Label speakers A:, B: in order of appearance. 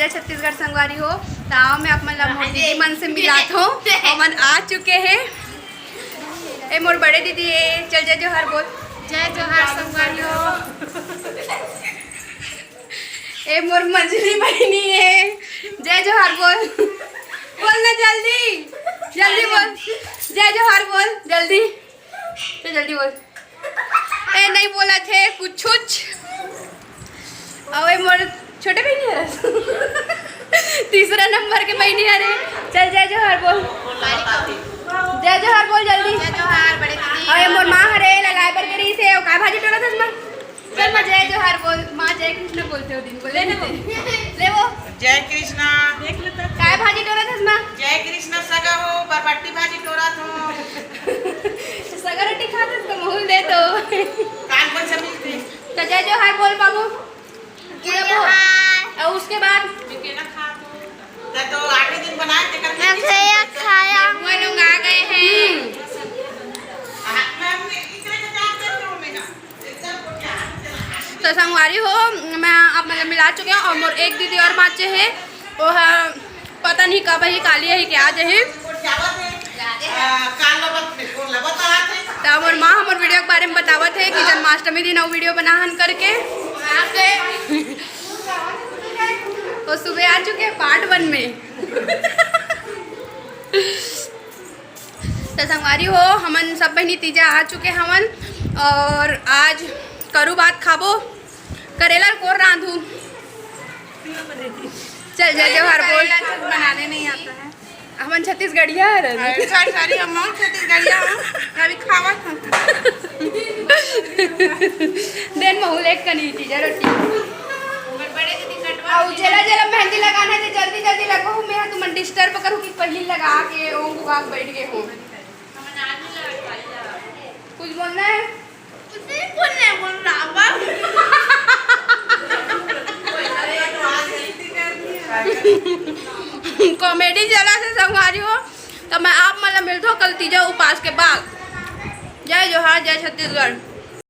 A: जय छत्तीसगढ़ संगवारी हो। ताव में आप मतलब मोर दीदी मन से मिलात हो और मन आ चुके हैं। ए मोर बड़े दीदी है, चल जय जोहार बोल।
B: जय जोहार संगवारी हो।
A: ए मोर मंजली बहनी है, जय जोहार बोल। बोल ना जल्दी जल्दी बोल, जय जोहार बोल जल्दी, तो जल्दी बोल। ए नहीं बोला थे कुछ और मोर छोटे बहनी है तीसरा नंबर के बहनी है रे। चल जय जोहार बोल, जय जोहार बोल जल्दी।
B: जय जोहार बड़े दीदी।
A: और मोर माँ हरे लगाए पर करी से का भाजी टोला था मां। चल मां जय जोहार बोल। मां जय कृष्ण बोलते हो दिन को ले ना ले वो
C: जय कृष्णा।
A: देख लो तो काय भाजी टोला था मां।
C: जय कृष्णा सगा हो बरबट्टी भाजी टोरा तो
A: सगा रोटी खाते तो महूल दे तो
C: कान पर से मिलते।
A: तो जय जोहार बोल बाबू। और उसके बाद
C: बिके ना खा तो 8 दिन बनाए थे कर
B: खाया
A: वो लोग आ गए हैं। तो संगवारी हो मैं आप मतलब मिला चुके हैं और मोर एक दीदी और बाचे हैं वो है पता नहीं कब ही काली है क्या है। तो मोर माँ हमारे वीडियो के बारे में बतावत है कि जन्माष्टमी दिन वीडियो बनाहन करके तो सुबह आ चुके हैं पार्ट 1 में। तो संगवारी हो हमन सब बहनी तीजा आ चुके हमन और आज करू बात खाबो करेला को रांधू। चल जय जोहार बोल।
B: बनाने नहीं आता है।
A: हमन छत्तीसगढ़िया है
C: सारी हम छत्तीसगढ़िया कभी खावा
A: देन महूल एक कनी चीज रोटी
B: बड़े दीदी कटवा
A: और जला जला मेहंदी लगाना है तो जल्दी जल्दी लगाओ। मैं तुम डिस्टर्ब करूँ कि पहले लगा के ओम को भाग बैठ गए हो। कुछ बोलना है कॉमेडी जला से संगवारी हो। तो मैं आप मतलब मिलता हूँ कल तीजा उपास के बाद। जय जोहार जय छत्तीसगढ़।